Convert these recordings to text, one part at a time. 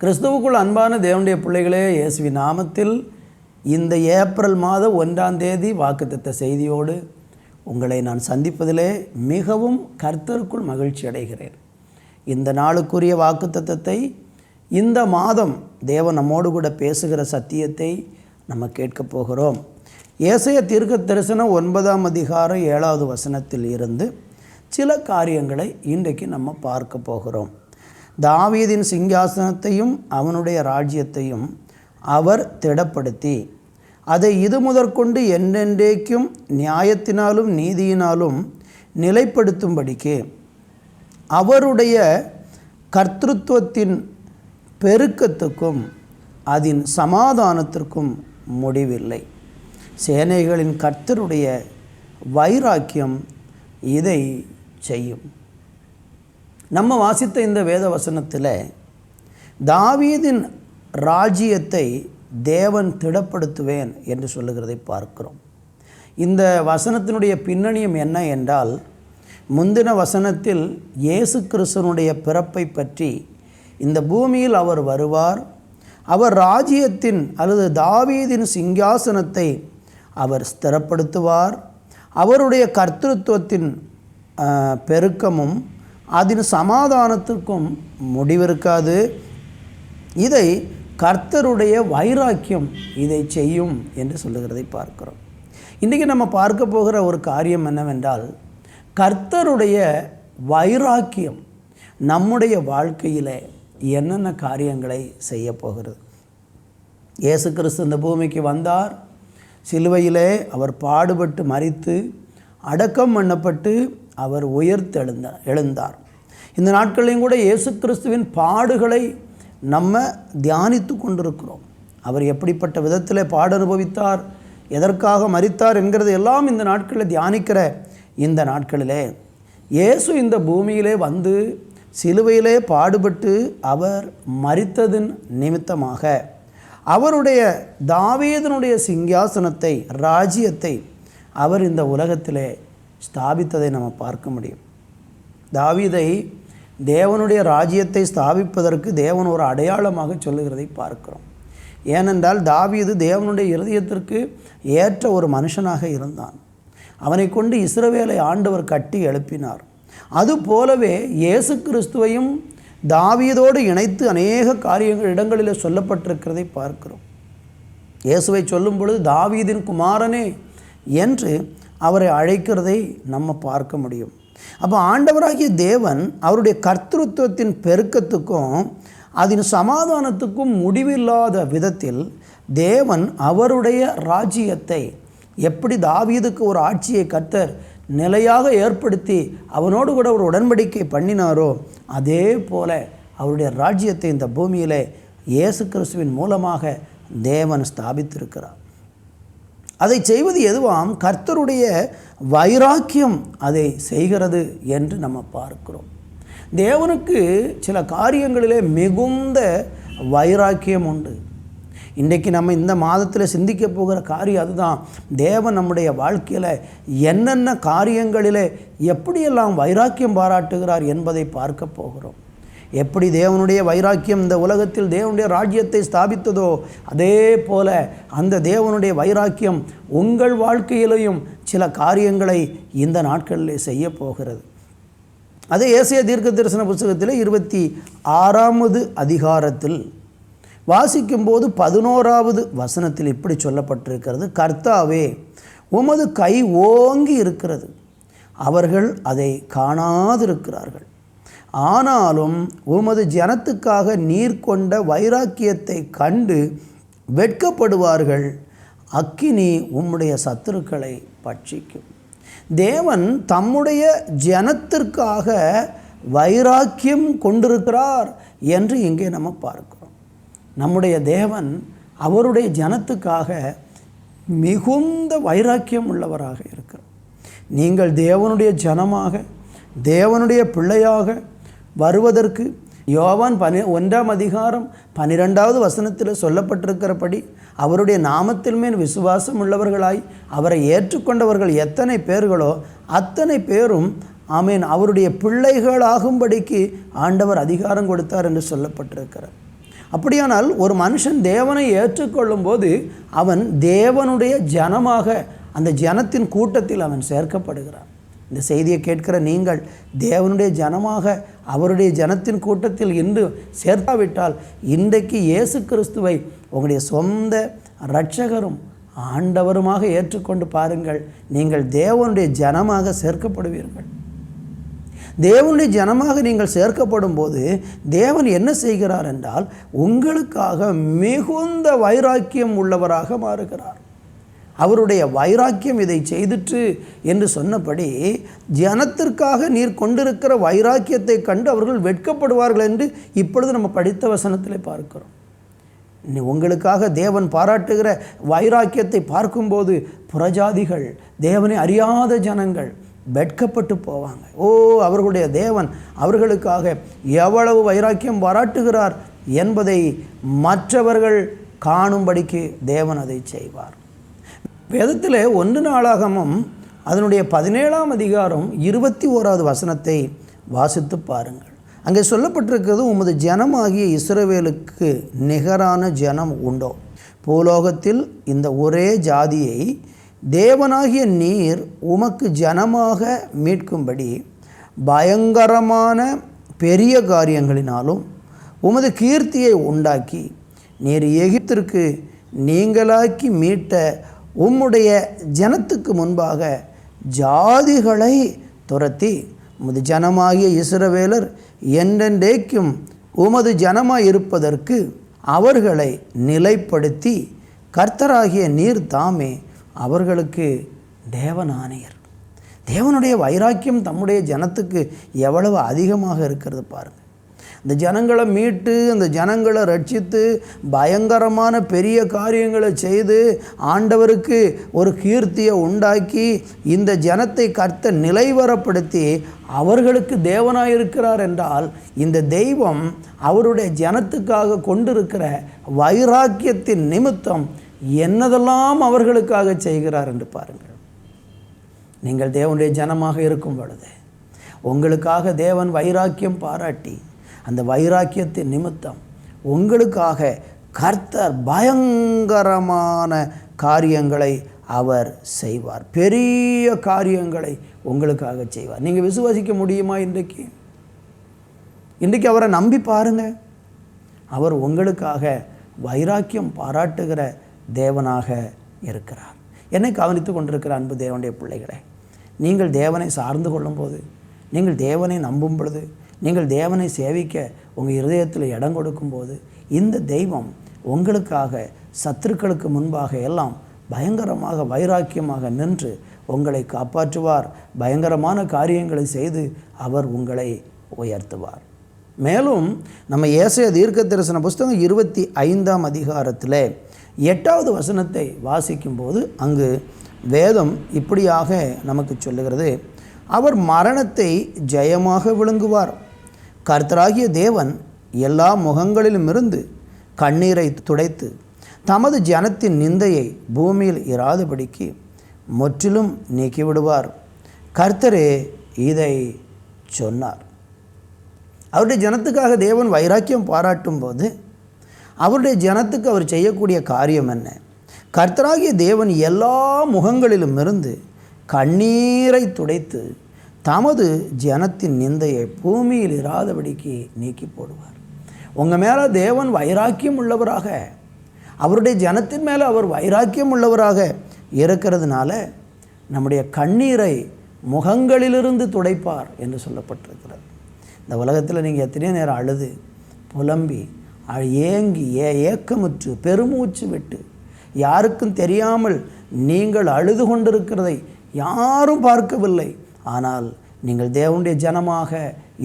கிறிஸ்துவுக்குள் அன்பான தேவனுடைய பிள்ளைகளே, இயேசுவின் நாமத்தில் இந்த ஏப்ரல் மாதம் 1ஆம் தேதி வாக்குத்தத்த செய்தியோடு உங்களை நான் சந்திப்பதிலே மிகவும் கர்த்தருக்குள் மகிழ்ச்சி அடைகிறேன். இந்த நாளுக்குரிய வாக்குத்தத்தத்தை, இந்த மாதம் தேவன் நம்மோடு கூட பேசுகிற சத்தியத்தை நம்ம கேட்கப் போகிறோம். ஏசாயா தீர்க்க தரிசனம் 9ஆம் அதிகாரம் 7வது வசனத்தில் இருந்து சில காரியங்களை இன்றைக்கு நம்ம பார்க்க போகிறோம். தாவீதின் சிங்காசனத்தையும் அவனுடைய ராஜ்யத்தையும் அவர் திடப்படுத்தி அதை இது முதற்கொண்டு என்றென்றைக்கும் நியாயத்தினாலும் நீதியினாலும் நிலைப்படுத்தும்படிக்கு அவருடைய கர்த்தத்துவத்தின் பெருக்கத்துக்கும் அதன் சமாதானத்திற்கும் முடிவில்லை. சேனைகளின் கர்த்தருடைய வைராக்கியம் இதை செய்யும். நம்ம வாசித்த இந்த வேத வசனத்தில் தாவீதின் ராஜ்யத்தை தேவன் திடப்படுத்துவேன் என்று சொல்லுகிறதை பார்க்கிறோம். இந்த வசனத்தினுடைய பின்னணியம் என்ன என்றால், முந்தின வசனத்தில் இயேசு கிறிஸ்துவனுடைய பிறப்பை பற்றி, இந்த பூமியில் அவர் வருவார், அவர் ராஜ்யத்தின் அல்லது தாவீதின் சிங்காசனத்தை அவர் ஸ்திரப்படுத்துவார், அவருடைய கர்த்தத்துவத்தின் பெருக்கமும் அதன் சமாதானத்திற்கும் முடிவிருக்காது, இதை கர்த்தருடைய வைராக்கியம் இதை செய்யும் என்று சொல்லுகிறதை பார்க்கிறோம். இன்றைக்கி நம்ம பார்க்க போகிற ஒரு காரியம் என்னவென்றால், கர்த்தருடைய வைராக்கியம் நம்முடைய வாழ்க்கையில் என்னென்ன காரியங்களை செய்ய போகிறது. இயேசு கிறிஸ்து இந்த பூமிக்கு வந்தார், சிலுவையிலே அவர் பாடுபட்டு மரித்து அடக்கம் பண்ணப்பட்டு அவர் எழுந்தார். இந்த நாட்களையும் கூட இயேசு கிறிஸ்துவின் பாடுகளை நம்ம தியானித்து கொண்டிருக்கிறோம். அவர் எப்படிப்பட்ட விதத்தில் பாடு அனுபவித்தார், எதற்காக மரித்தார் என்கிறது எல்லாம் இந்த நாட்களில் தியானிக்கிற இந்த நாட்களிலே இயேசு இந்த பூமியிலே வந்து சிலுவையிலே பாடுபட்டு அவர் மரித்ததின் நிமித்தமாக அவருடைய தாவீதினுடைய சிங்காசனத்தை, ராஜ்யத்தை அவர் இந்த உலகத்திலே ஸ்தாபித்ததை நம்ம பார்க்க முடியும். தாவீதை தேவனுடைய ராஜ்யத்தை ஸ்தாபிப்பதற்கு தேவன் ஒரு அடையாளமாக சொல்லுகிறதை பார்க்கிறோம். ஏனென்றால் தாவீது தேவனுடைய இருதயத்திற்கு ஏற்ற ஒரு மனுஷனாக இருந்தான். அவனை கொண்டு இஸ்ரவேலை ஆண்டவர் கட்டி எழுப்பினார். அதுபோலவே இயேசு கிறிஸ்துவையும் தாவீதோடு இணைத்து அநேக காரியங்கள் இடங்களில் சொல்லப்பட்டிருக்கிறதை பார்க்கிறோம். இயேசுவை சொல்லும் பொழுது தாவீதின் குமாரனே என்று அவரை அழைக்கிறதை நம்ம பார்க்க முடியும். அப்போ ஆண்டவராகிய தேவன் அவருடைய கர்த்தத்துவத்தின் பெருக்கத்துக்கும் அதன் சமாதானத்துக்கும் முடிவில்லாத விதத்தில் தேவன் அவருடைய ராஜ்யத்தை எப்படி தாவீதுக்கு ஒரு ஆட்சியை கர்த்தர் நிலையாக ஏற்படுத்தி அவனோடு கூட ஒரு உடன்படிக்கை பண்ணினாரோ, அதே போல அவருடைய ராஜ்யத்தை இந்த பூமியிலே இயேசு கிறிஸ்துவின் மூலமாக தேவன் ஸ்தாபித்திருக்கிறார். அதை செய்வது எதுவாம்? கர்த்தருடைய வைராக்கியம் அதை செய்கிறது என்று நம்ம பார்க்கிறோம். தேவனுக்கு சில காரியங்களிலே மிகுந்த வைராக்கியம் உண்டு. இன்றைக்கு நம்ம இந்த மாதத்தில் சிந்திக்க போகிற காரியம் அதுதான். தேவன் நம்முடைய வாழ்க்கையில் என்னென்ன காரியங்களிலே எப்படியெல்லாம் வைராக்கியம் பாராட்டுகிறார் என்பதை பார்க்க போகிறோம். எப்படி தேவனுடைய வைராக்கியம் இந்த உலகத்தில் தேவனுடைய ராஜ்யத்தை ஸ்தாபித்ததோ, அதே போல அந்த தேவனுடைய வைராக்கியம் உங்கள் வாழ்க்கையிலையும் சில காரியங்களை இந்த நாட்களில் செய்ய போகிறது. அது ஏசாயா தீர்க்க தரிசன புத்தகத்தில் 26வது அதிகாரத்தில் வாசிக்கும்போது 11வது வசனத்தில் இப்படி சொல்லப்பட்டிருக்கிறது: கர்த்தாவே, உமது கை ஓங்கி இருக்கிறது, அவர்கள் அதை காணாதிருக்கிறார்கள். ஆனாலும் உமது ஜனத்துக்காக நீர் கொண்ட வைராக்கியத்தை கண்டு வெட்கப்படுவார்கள், அக்கினி உம்முடைய சத்துருக்களை பட்சிக்கும். தேவன் தம்முடைய ஜனத்திற்காக வைராக்கியம் கொண்டிருக்கிறார் என்று இங்கே நம்ம பார்க்கிறோம். நம்முடைய தேவன் அவருடைய ஜனத்துக்காக மிகுந்த வைராக்கியம் உள்ளவராக இருக்கிறார். நீங்கள் தேவனுடைய ஜனமாக, தேவனுடைய பிள்ளையாக வருவதற்கு யோவான் 1ஆம் அதிகாரம் 12வது வசனத்தில் சொல்லப்பட்டிருக்கிறபடி அவருடைய நாமத்தில் மேல் விசுவாசம் உள்ளவர்களாய் அவரை ஏற்றுக்கொண்டவர்கள் எத்தனை பேர்களோ அத்தனை பேரும் ஆமேன் அவருடைய பிள்ளைகளாகும்படிக்கு ஆண்டவர் அதிகாரம் கொடுத்தார் என்று சொல்லப்பட்டிருக்கிறார். அப்படியானால் ஒரு மனுஷன் தேவனை ஏற்றுக்கொள்ளும் போது அவன் தேவனுடைய ஜனமாக அந்த ஜனத்தின் கூட்டத்தில் அவன் சேர்க்கப்படுகிறான். இந்த செய்தியை கேட்கிற நீங்கள் தேவனுடைய ஜனமாக அவருடைய ஜனத்தின் கூட்டத்தில் இன்று சேர்த்தாவிட்டால் இன்றைக்கு இயேசு கிறிஸ்துவை உங்களுடைய சொந்த இரட்சகரும் ஆண்டவருமாக ஏற்றுக்கொண்டு பாருங்கள். நீங்கள் தேவனுடைய ஜனமாக சேர்க்கப்படுவீர்கள். தேவனுடைய ஜனமாக நீங்கள் சேர்க்கப்படும் போது தேவன் என்ன செய்கிறார் என்றால் உங்களுக்காக மிகுந்த வைராக்கியம் உள்ளவராக மாறுகிறார். அவருடைய வைராக்கியம் இதை செய்திற்று என்று சொன்னபடி ஜனத்திற்காக நீர் கொண்டிருக்கிற வைராக்கியத்தை கண்டு அவர்கள் வெட்கப்படுவார்கள் என்று இப்பொழுது நம்ம படித்த வசனத்திலே பார்க்கிறோம். உங்களுக்காக தேவன் பாராட்டுகிற வைராக்கியத்தை பார்க்கும்போது புறஜாதிகள், தேவனை அறியாத ஜனங்கள் வெட்கப்பட்டு போவாங்க. அவர்களுடைய தேவன் அவர்களுக்காக எவ்வளவு வைராக்கியம் பாராட்டுகிறார் என்பதை மற்றவர்கள் காணும்படிக்கு தேவன் அதை செய்வார். வேதத்தில் 1 நாளாகமம் அதனுடைய 17ஆம் அதிகாரம் 21வது வசனத்தை வாசித்து பாருங்கள். அங்கே சொல்லப்பட்டிருக்கிறது, உமது ஜனமாகிய இஸ்ரவேலுக்கு நிகரான ஜனம் உண்டோ? பூலோகத்தில் இந்த ஒரே ஜாதியை தேவனாகிய நீர் உமக்கு ஜனமாக மீட்கும்படி பயங்கரமான பெரிய காரியங்களினாலும் உமது கீர்த்தியை உண்டாக்கி நீர் எகிப்திற்கு நீங்களாக்கி மீட்ட உம்முடைய ஜனத்துக்கு முன்பாக ஜாதிகளை துரத்தி உமது ஜனமாகிய இஸ்ரவேலர் என்றென்றைக்கும் உமது ஜனமாய் இருப்பதற்கு அவர்களை நிலைப்படுத்தி கர்த்தராகிய நீர் தாமே அவர்களுக்கு தேவனானீர். தேவனுடைய வைராக்கியம் தம்முடைய ஜனத்துக்கு எவ்வளவு அதிகமாக இருக்கிறது பாருங்கள். இந்த ஜனங்களை மீட்டு அந்த ஜனங்களை ரட்சித்து பயங்கரமான பெரிய காரியங்களை செய்து ஆண்டவருக்கு ஒரு கீர்த்தியை உண்டாக்கி இந்த ஜனத்தை கர்த்தர் நிலைவரப்படுத்தி அவர்களுக்கு தேவனாயிருக்கிறார் என்றால் இந்த தெய்வம் அவருடைய ஜனத்துக்காக கொண்டிருக்கிற வைராக்கியத்தின் நிமித்தம் என்னதெல்லாம் அவர்களுக்காக செய்கிறார் என்று பாருங்கள். நீங்கள் தேவனுடைய ஜனமாக இருக்கும் பொழுது உங்களுக்காக தேவன் வைராக்கியம் பாராட்டி அந்த வைராக்கியத்தின் நிமித்தம் உங்களுக்காக கர்த்தர் பயங்கரமான காரியங்களை அவர் செய்வார். பெரிய காரியங்களை உங்களுக்காக செய்வார். நீங்கள் விசுவாசிக்க முடியுமா? இன்றைக்கு அவரை நம்பி பாருங்கள். அவர் உங்களுக்காக வைராக்கியம் பாராட்டுகிற தேவனாக இருக்கிறார். என்னை கவனித்து கொண்டிருக்கிற அன்பு தேவனுடைய பிள்ளைகளே, நீங்கள் தேவனை சார்ந்து கொள்ளும்போது, நீங்கள் தேவனை நம்பும் பொழுது, நீங்கள் தேவனை சேவிக்க உங்கள் இருதயத்தில் இடம் கொடுக்கும்போது இந்த தெய்வம் உங்களுக்காக சத்துருக்களுக்கு முன்பாக எல்லாம் பயங்கரமாக வைராக்கியமாக நின்று உங்களை காப்பாற்றுவார். பயங்கரமான காரியங்களை செய்து அவர் உங்களை உயர்த்துவார். மேலும் நம்ம ஏசாயா தீர்க்கதரிசன புஸ்தகம் 25ஆம் அதிகாரத்தில் 8வது வசனத்தை வாசிக்கும்போது அங்கு வேதம் இப்படியாக நமக்கு சொல்லுகிறது, அவர் மரணத்தை ஜெயமாக விழுங்குவார். கர்த்தராகிய தேவன் எல்லா முகங்களிலுமிருந்து கண்ணீரை துடைத்து தமது ஜனத்தின் நிந்தையை பூமியில் இராதபடிக்கு முற்றிலும் நீக்கிவிடுவார். கர்த்தரே இதை சொன்னார். அவருடைய ஜனத்துக்காக தேவன் வைராக்கியம் பாராட்டும் போது அவருடைய ஜனத்துக்கு அவர் செய்யக்கூடிய காரியம் என்ன? கர்த்தராகிய தேவன் எல்லா முகங்களிலும் இருந்து கண்ணீரை துடைத்து தமது ஜனத்தின் நிந்தையை பூமியில் இராதபடிக்கு நீக்கி போடுவார். உங்கள் மேலே தேவன் வைராக்கியம் உள்ளவராக, அவருடைய ஜனத்தின் மேலே அவர் வைராக்கியம் உள்ளவராக இருக்கிறதுனால நம்முடைய கண்ணீரை முகங்களிலிருந்து துடைப்பார் என்று சொல்லப்பட்டிருக்கிறது. இந்த உலகத்தில் நீங்கள் எத்தனையோ நேரம் அழுது புலம்பி ஏங்கி ஏக்கமுற்று பெருமூச்சு விட்டு யாருக்கும் தெரியாமல் நீங்கள் அழுது கொண்டிருக்கிறதை யாரும் பார்க்கவில்லை. ஆனால் நீங்கள் தேவனுடைய ஜனமாக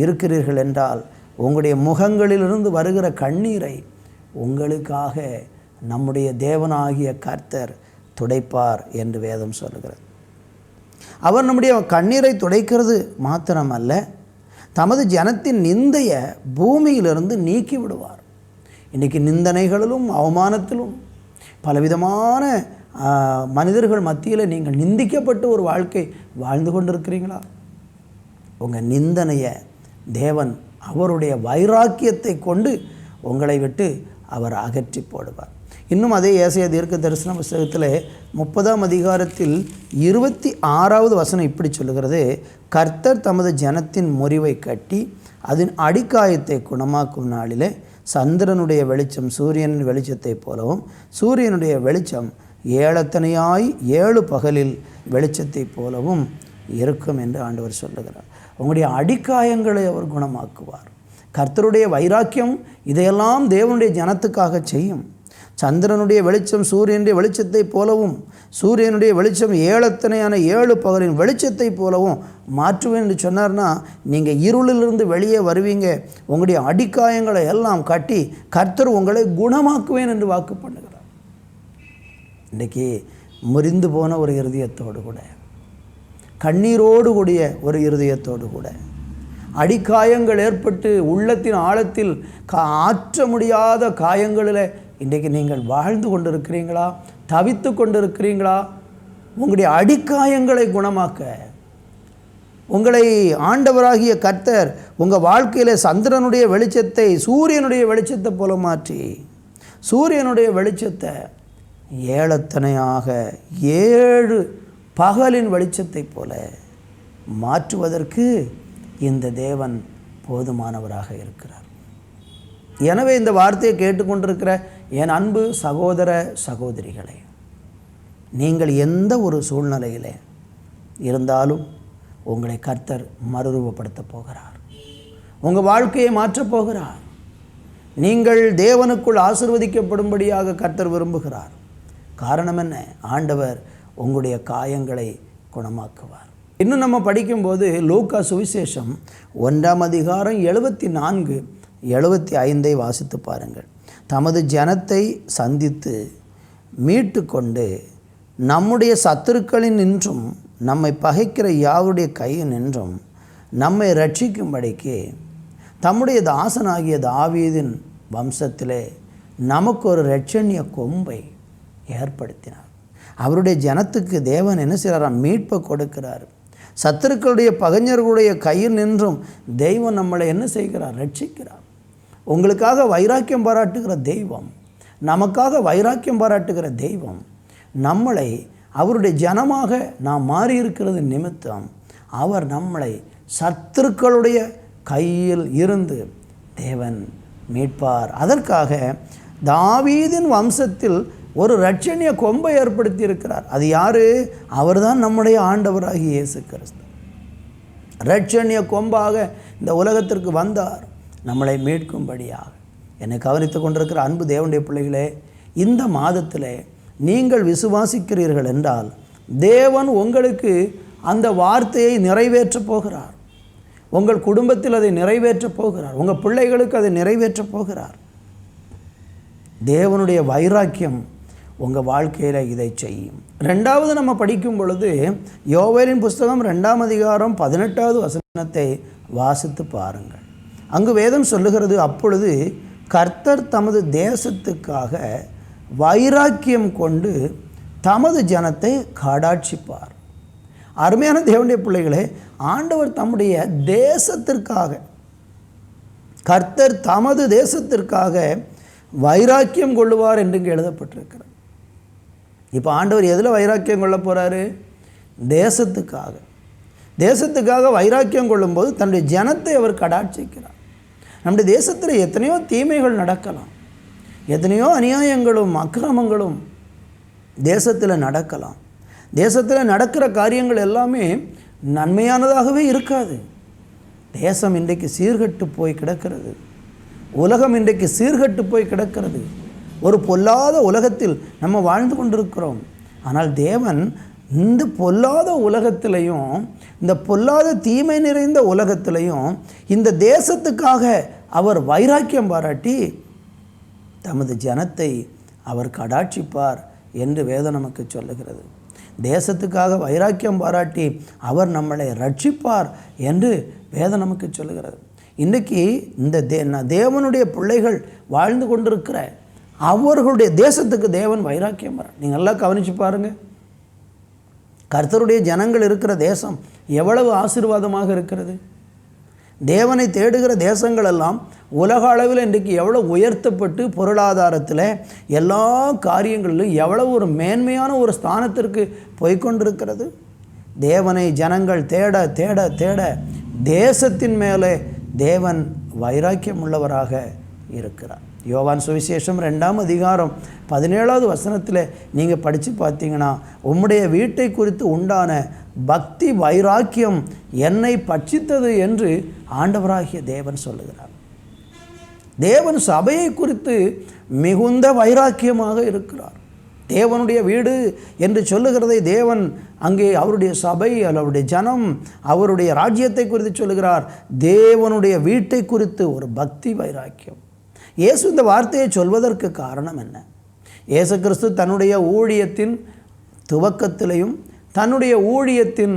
இருக்கிறீர்கள் என்றால் உங்களுடைய முகங்களிலிருந்து வருகிற கண்ணீரை உங்களுக்காக நம்முடைய தேவனாகிய கர்த்தர் துடைப்பார் என்று வேதம் சொல்லுகிறது. அவர் நம்முடைய கண்ணீரை துடைக்கிறது மாத்திரமல்ல, தமது ஜனத்தின் நிந்தையை பூமியிலிருந்து நீக்கி விடுவார். இன்றைக்கி நிந்தனைகளிலும் அவமானத்திலும் பலவிதமான மனிதர்கள் மத்தியில் நீங்கள் நிந்திக்கப்பட்டு ஒரு வாழ்க்கை வாழ்ந்து கொண்டிருக்கிறீங்களா? உங்கள் நிந்தனையை தேவன் அவருடைய வைராக்கியத்தை கொண்டு உங்களை விட்டு அவர் அகற்றி போடுவார். இன்னும் அதே ஏசாயா தீர்க்க தரிசன புஸ்தகத்தில் 30ஆம் அதிகாரத்தில் 26வது வசனம் இப்படி சொல்லுகிறது, கர்த்தர் தமது ஜனத்தின் முறிவை கட்டி அதன் அடிக்காயத்தை குணமாக்கும் நாளிலே சந்திரனுடைய வெளிச்சம் சூரியனின் வெளிச்சத்தை போலவும் சூரியனுடைய வெளிச்சம் ஏழத்தனையாய் 7 பகலில் வெளிச்சத்தை போலவும் இருக்கும் என்று ஆண்டவர் சொல்லுகிறார். உங்களுடைய அடிக்காயங்களை அவர் குணமாக்குவார். கர்த்தருடைய வைராக்கியம் இதையெல்லாம் தேவனுடைய ஜனத்துக்காக செய்யும். சந்திரனுடைய வெளிச்சம் சூரியனுடைய வெளிச்சத்தை போலவும் சூரியனுடைய வெளிச்சம் ஏழத்தனையான 7 பகலின் வெளிச்சத்தை போலவும் மாற்றுவேன் என்று சொன்னார்னா, நீங்கள் இருளிலிருந்து வெளியே வருவீங்க. உங்களுடைய அடிக்காயங்களை எல்லாம் கட்டி கர்த்தர் உங்களை குணமாக்குவேன் என்று வாக்கு பண்ணுகிறார். இன்றைக்கி முறிந்து போன ஒரு இருதயத்தோடு கூட, கண்ணீரோடு கூடிய ஒரு இருதயத்தோடு கூட, அடிக்காயங்கள் ஏற்பட்டு உள்ளத்தின் ஆழத்தில் ஆற்ற முடியாத காயங்களில் இன்றைக்கு நீங்கள் வாழ்ந்து கொண்டிருக்கிறீங்களா? தவித்து கொண்டிருக்கிறீங்களா? உங்களுடைய அடிக்காயங்களை குணமாக்க உங்களை ஆண்டவராகிய கர்த்தர் உங்கள் வாழ்க்கையில் சந்திரனுடைய வெளிச்சத்தை சூரியனுடைய வெளிச்சத்தை போல மாற்றி சூரியனுடைய வெளிச்சத்தை ஏழத்தனையாக 7 பகலின் வெளிச்சத்தை போல மாற்றுவதற்கு இந்த தேவன் போதுமானவராக இருக்கிறார். எனவே இந்த வார்த்தையை கேட்டுக்கொண்டிருக்கிற என் அன்பு சகோதர சகோதரிகளே, நீங்கள் எந்த ஒரு சூழ்நிலையில் இருந்தாலும் உங்களை கர்த்தர் மறுரூபப்படுத்தப் போகிறார். உங்கள் வாழ்க்கையை மாற்றப் போகிறார். நீங்கள் தேவனுக்குள் ஆசீர்வதிக்கப்படும்படியாக கர்த்தர் விரும்புகிறார். காரணம் என்ன? ஆண்டவர் உங்களுடைய காயங்களை குணமாக்குவார். இன்னும் நம்ம படிக்கும்போது லூக்கா சுவிசேஷம் 1ஆம் அதிகாரம் 74, 75 வாசித்து பாருங்கள். தமது ஜனத்தை சந்தித்து மீட்டு கொண்டு நம்முடைய சத்துருக்களின் நின்றும் நம்மை பகைக்கிற யாருடைய கையில் நின்றும் நம்மை ரட்சிக்கும்படிக்கு தம்முடைய தாசனாகிய தாவீதின் வம்சத்திலே நமக்கு ஒரு இரட்சணிய கொம்பை ஏற்படுத்தினார். அவருடைய ஜனத்துக்கு தேவன் என்ன செய்கிறார்? மீட்பை கொடுக்கிறார். சத்துருக்களுடைய பகைஞர்களுடைய கையில் நின்றும் தெய்வம் நம்மளை என்ன செய்கிறார்? ரட்சிக்கிறார். உங்களுக்காக வைராக்கியம் பாராட்டுகிற தெய்வம், நமக்காக வைராக்கியம் பாராட்டுகிற தெய்வம் நம்மளை அவருடைய ஜனமாக நாம் மாறியிருக்கிறது நிமித்தம் அவர் நம்மளை சத்துருக்களுடைய கையில் இருந்து தேவன் மீட்பார். அதற்காக தாவீதின் வம்சத்தில் ஒரு இரட்சணிய கொம்பை ஏற்படுத்தி இருக்கிறார். அது யாரு? அவர்தான் நம்முடைய ஆண்டவராகிய இயேசு கிறிஸ்து. இரட்சணிய கொம்பாக இந்த உலகத்திற்கு வந்தார், நம்மளை மீட்கும்படியாக. என்னை கவனித்து கொண்டிருக்கிற அன்பு தேவனுடைய பிள்ளைகளே, இந்த மாதத்தில் நீங்கள் விசுவாசிக்கிறீர்கள் என்றால் தேவன் உங்களுக்கு அந்த வார்த்தையை நிறைவேற்றப் போகிறார். உங்கள் குடும்பத்தில் அதை நிறைவேற்றப் போகிறார். உங்கள் பிள்ளைகளுக்கு அதை நிறைவேற்றப் போகிறார். தேவனுடைய வைராக்கியம் உங்கள் வாழ்க்கையில் இதை செய்யும். 2வது நம்ம படிக்கும் பொழுது யோவேலின் புஸ்தகம் 2ஆம் அதிகாரம் 18வது வசனத்தை வாசித்து பாருங்கள். அங்கு வேதம் சொல்லுகிறது, அப்பொழுது கர்த்தர் தமது தேசத்துக்காக வைராக்கியம் கொண்டு தமது ஜனத்தை கடாட்சிப்பார். அருமையான தேவனுடைய பிள்ளைகளே, ஆண்டவர் தம்முடைய தேசத்திற்காக, கர்த்தர் தமது தேசத்திற்காக வைராக்கியம் கொள்ளுவார் என்று இங்கே எழுதப்பட்டிருக்கிறார். இப்போ ஆண்டவர் எதில் வைராக்கியம் கொள்ள போகிறாரு? தேசத்துக்காக. தேசத்துக்காக வைராக்கியம் கொள்ளும்போது தன்னுடைய ஜனத்தை அவர் கடாட்சிக்கிறார். நம்முடைய தேசத்தில் எத்தனையோ தீமைகள் நடக்கலாம், எத்தனையோ அநியாயங்களும் அக்கிரமங்களும் தேசத்தில் நடக்கலாம். தேசத்தில் நடக்கிற காரியங்கள் எல்லாமே நன்மையானதாகவே இருக்காது. தேசம் இன்றைக்கு சீர்கட்டு போய் கிடக்கிறது. உலகம் இன்றைக்கு சீர்கட்டு போய் கிடக்கிறது. ஒரு பொல்லாத உலகத்தில் நம்ம வாழ்ந்து கொண்டிருக்கிறோம். ஆனால் தேவன் இந்த பொல்லாத உலகத்திலையும், இந்த பொல்லாத தீமை நிறைந்த உலகத்திலையும் இந்த தேசத்துக்காக அவர் வைராக்கியம் பாராட்டி தமது ஜனத்தை அவர் கடாட்சிப்பார் என்று வேதம் நமக்கு சொல்லுகிறது. தேசத்துக்காக வைராக்கியம் பாராட்டி அவர் நம்மளை ரட்சிப்பார் என்று வேதம் நமக்கு சொல்லுகிறது. இன்றைக்கி இந்த தேவனுடைய பிள்ளைகள் வாழ்ந்து கொண்டிருக்கிற அவர்களுடைய தேசத்துக்கு தேவன் வைராக்கியம் பாராட்டு. நீங்கள் நல்லா கவனித்து பாருங்கள், கர்த்தருடைய ஜனங்கள் இருக்கிற தேசம் எவ்வளவு ஆசீர்வாதமாக இருக்கிறது. தேவனை தேடுகிற தேசங்கள் எல்லாம் உலக அளவில் இன்றைக்கு எவ்வளோ உயர்த்தப்பட்டு பொருளாதாரத்தில் எல்லா காரியங்களிலும் எவ்வளோ ஒரு மேன்மையான ஒரு ஸ்தானத்திற்கு போய்கொண்டிருக்கிறது. தேவனை ஜனங்கள் தேட தேட தேட தேசத்தின் மேலே தேவன் வைராக்கியம் உள்ளவராக இருக்கிறார். யோவான் சுவிசேஷம் 2ஆம் அதிகாரம் 17வது வசனத்தில் நீங்கள் படித்து பார்த்தீங்கன்னா, உம்முடைய வீட்டை குறித்து உண்டான பக்தி வைராக்கியம் என்னை பட்சித்தது என்று ஆண்டவராகிய தேவன் சொல்லுகிறார். தேவன் சபையை குறித்து மிகுந்த வைராக்கியமாக இருக்கிறார். தேவனுடைய வீடு என்று சொல்லுகிறதை தேவன் அங்கே அவருடைய சபை, அவருடைய ஜனம், அவருடைய ராஜ்யத்தை குறித்து சொல்லுகிறார். தேவனுடைய வீட்டை குறித்து ஒரு பக்தி வைராக்கியம். இயேசு இந்த வார்த்தையை சொல்வதற்கு காரணம் என்ன? இயேசு கிறிஸ்து தன்னுடைய ஊழியத்தின் துவக்கத்திலையும் தன்னுடைய ஊழியத்தின்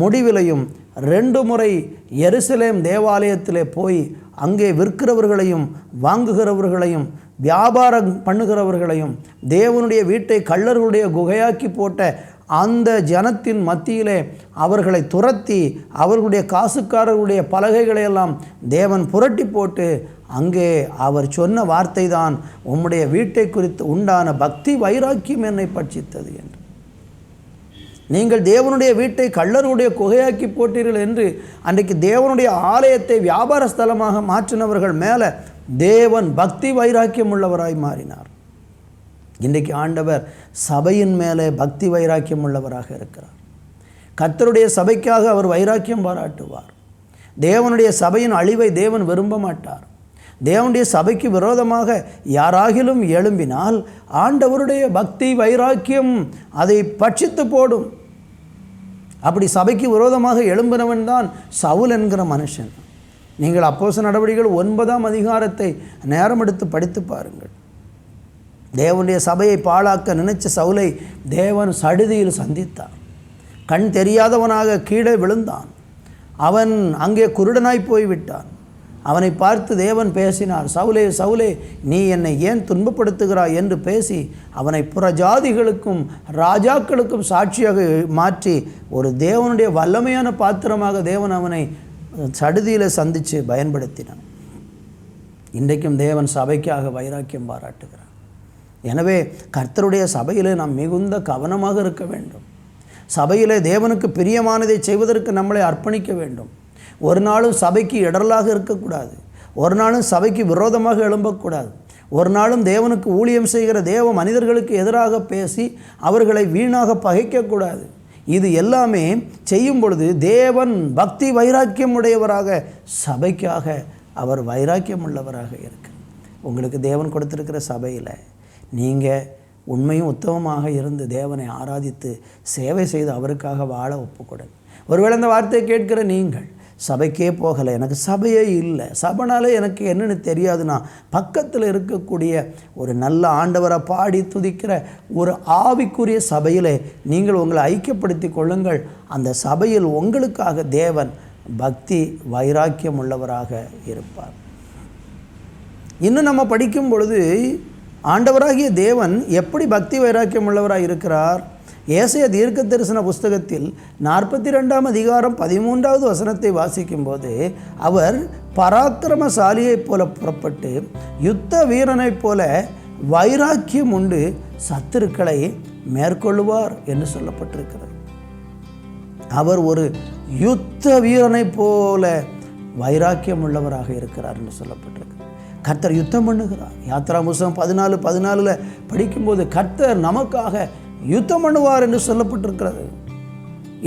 முடிவிலையும் 2 முறை எருசலேம் தேவாலயத்திலே போய் அங்கே விற்கிறவர்களையும் வாங்குகிறவர்களையும் வியாபாரம் பண்ணுகிறவர்களையும் தேவனுடைய வீட்டை கள்ளர்களுடைய குகையாக்கி போட்ட அந்த ஜனத்தின் மத்தியிலே அவர்களை துரத்தி அவர்களுடைய காசுக்காரர்களுடைய பலகைகளையெல்லாம் தேவன் புரட்டி போட்டு அங்கே அவர் சொன்ன வார்த்தை தான், உம்முடைய வீட்டை குறித்து உண்டான பக்தி வைராக்கியம் என்னை பட்சித்தது என்று. நீங்கள் தேவனுடைய வீட்டை கள்ளருடைய குகையாக்கி போட்டீர்கள் என்று அன்றைக்கு தேவனுடைய ஆலயத்தை வியாபார ஸ்தலமாக மாற்றினவர்கள் மேலே தேவன் பக்தி வைராக்கியம் உள்ளவராய் மாறினார். இன்றைக்கு ஆண்டவர் சபையின் மேலே பக்தி வைராக்கியம் உள்ளவராக இருக்கிறார். கர்த்தருடைய சபைக்காக அவர் வைராக்கியம் பாராட்டுவார். தேவனுடைய சபையின் அழிவை தேவன் விரும்ப மாட்டார். தேவனுடைய சபைக்கு விரோதமாக யாராகிலும் எழும்பினால் ஆண்டவருடைய பக்தி வைராக்கியம் அதை பட்சித்து போடும். அப்படி சபைக்கு விரோதமாக எழும்பினவன் தான் சவுல் என்கிற மனுஷன். நீங்கள் அப்போஸ்தலர் நடவடிக்கைகள் 9ஆம் அதிகாரத்தை நேரம் எடுத்து படித்து பாருங்கள். தேவனுடைய சபையை பாழாக்க நினைச்ச சவுலை தேவன் சடுதியில் சந்தித்தார். கண் தெரியாதவனாக கீழே விழுந்தான். அவன் அங்கே குருடனாய் போய்விட்டான். அவனை பார்த்து தேவன் பேசினார், சவுலே சவுலே, நீ என்னை ஏன் துன்பப்படுத்துகிறாய் என்று பேசி அவனை புறஜாதிகளுக்கும் ராஜாக்களுக்கும் சாட்சியாக மாற்றி ஒரு தேவனுடைய வல்லமையான பாத்திரமாக தேவன் அவனை சடுதியில் சந்தித்து பயன்படுத்தினான். இன்றைக்கும் தேவன் சபைக்காக வைராக்கியம் பாராட்டுகிறார். எனவே கர்த்தருடைய சபையிலே நாம் மிகுந்த கவனமாக இருக்க வேண்டும். சபையிலே தேவனுக்கு பிரியமானதை செய்வதற்கு நம்மளை அர்ப்பணிக்க வேண்டும். ஒரு நாளும் சபைக்கு இடரலாக இருக்கக்கூடாது. ஒரு நாளும் சபைக்கு விரோதமாக எழும்பக்கூடாது. ஒரு நாளும் தேவனுக்கு ஊழியம் செய்கிற தேவ மனிதர்களுக்கு எதிராக பேசி அவர்களை வீணாக பகைக்கக்கூடாது. இது எல்லாமே செய்யும் பொழுது தேவன் பக்தி வைராக்கியம் உடையவராக சபைக்காக அவர் வைராக்கியம் உள்ளவராக இருக்கு. உங்களுக்கு தேவன் கொடுத்திருக்கிற சபையில் நீங்கள் உண்மையும் உத்தமமாக இருந்து தேவனை ஆராதித்து சேவை செய்து அவருக்காக வாழ ஒப்புக்கொடுங்க. ஒருவேளை இந்த வார்த்தையை கேட்கிற நீங்கள் சபைக்கே போகலை, எனக்கு சபையே இல்லை, சபைனாலே எனக்கு என்னென்னு தெரியாதுன்னா பக்கத்தில் இருக்கக்கூடிய ஒரு நல்ல ஆண்டவரை பாடி துதிக்கிற ஒரு ஆவிக்குரிய சபையில் நீங்கள் உங்களை ஐக்கியப்படுத்தி கொள்ளுங்கள். அந்த சபையில் உங்களுக்காக தேவன் பக்தி வைராக்கியம் உள்ளவராக இருப்பார். இன்னும் நம்ம படிக்கும் பொழுது ஆண்டவராகிய தேவன் எப்படி பக்தி வைராக்கியம் உள்ளவராக இருக்கிறார்? ஏசாயா தீர்க்க தரிசன புஸ்தகத்தில் 42ஆம் அதிகாரம் 13வது வசனத்தை வாசிக்கும்போது, அவர் பராக்கிரமசாலியைப் போல புறப்பட்டு யுத்த வீரனைப் போல வைராக்கியம் உண்டு சத்துருக்களை மேற்கொள்ளுவார் என்று சொல்லப்பட்டிருக்கிறது. அவர் ஒரு யுத்த வீரனைப் போல வைராக்கியம் உள்ளவராக இருக்கிறார் என்று சொல்லப்பட்டிருக்கு. கர்த்தர் யுத்தம் பண்ணுகிறார். யாத்திரா புஸ்தகம் 14:14 படிக்கும்போது கர்த்தர் நமக்காக யுத்தம் பண்ணுவார் என்று சொல்லப்பட்டிருக்கிறது.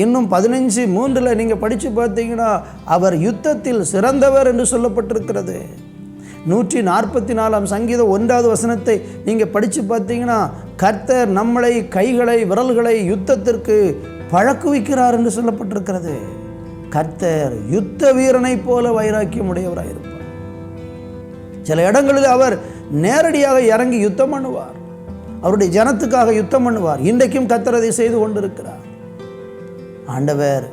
இன்னும் 15:3 நீங்கள் படித்து பார்த்தீங்கன்னா அவர் யுத்தத்தில் சிறந்தவர் என்று சொல்லப்பட்டிருக்கிறது. 144ஆம் சங்கீதம் 1வது வசனத்தை நீங்கள் படித்து பார்த்தீங்கன்னா கர்த்தர் நம்மளை கைகளை விரல்களை யுத்தத்திற்கு பழக்குவிக்கிறார் என்று சொல்லப்பட்டிருக்கிறது. கர்த்தர் யுத்த வீரனை போல வைராக்கியம் உடையவராக இருப்பார். சில இடங்களில் அவர் நேரடியாக இறங்கி யுத்தம் பண்ணுவார். அவருடைய ஜனத்துக்காக யுத்தம் பண்ணுவார். இன்றைக்கும் கர்த்தர் அதை செய்து கொண்டிருக்கிறார். ஆண்டவர்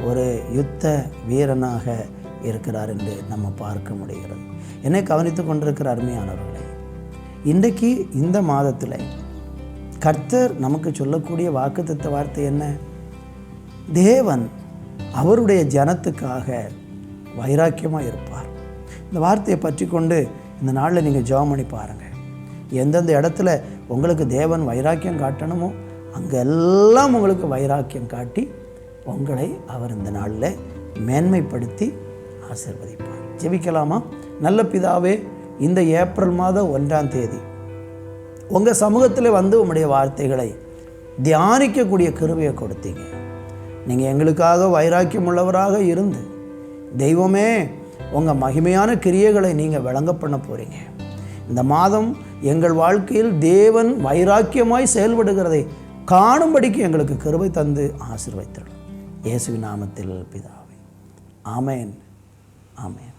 ஒரு யுத்த வீரனாக இருக்கிறார் என்று நம்ம பார்க்க முடிகிறது. என்னை கவனித்து கொண்டிருக்கிற அருமையானவர்களே, இன்றைக்கு இந்த மாதத்தில் கர்த்தர் நமக்கு சொல்லக்கூடிய வாக்குத்தத்த வார்த்தை என்ன? தேவன் அவருடைய ஜனத்துக்காக வைராக்கியமாக இருப்பார். இந்த வார்த்தையை பற்றி கொண்டு இந்த நாளில் நீங்கள் ஜெபம் பண்ணி பாருங்கள். எந்தெந்த இடத்துல உங்களுக்கு தேவன் வைராக்கியம் காட்டணுமோ அங்கெல்லாம் உங்களுக்கு வைராக்கியம் காட்டி உங்களை அவர் இந்த நாளில் மேன்மைப்படுத்தி ஆசீர்வதிப்பார். ஜெபிக்கலாமா? நல்ல பிதாவே, இந்த ஏப்ரல் மாதம் 1ஆம் தேதி உங்கள் சமூகத்தில் வந்து உங்களுடைய வார்த்தைகளை தியானிக்கக்கூடிய கிருபையை கொடுத்தீங்க. நீங்கள் எங்களுக்காக வைராக்கியம் உள்ளவராக இருந்து தெய்வமே உங்கள் மகிமையான கிரியைகளை நீங்கள் விளங்க பண்ண போகிறீங்க. இந்த மாதம் எங்கள் வாழ்க்கையில் தேவன் வைராக்கியமாய் செயல்படுகிறதை காணும்படிக்கு எங்களுக்கு கிருபை தந்து ஆசீர்வதித்தருளும். இயேசுவின் நாமத்தில் பிதாவே, ஆமென், ஆமென்.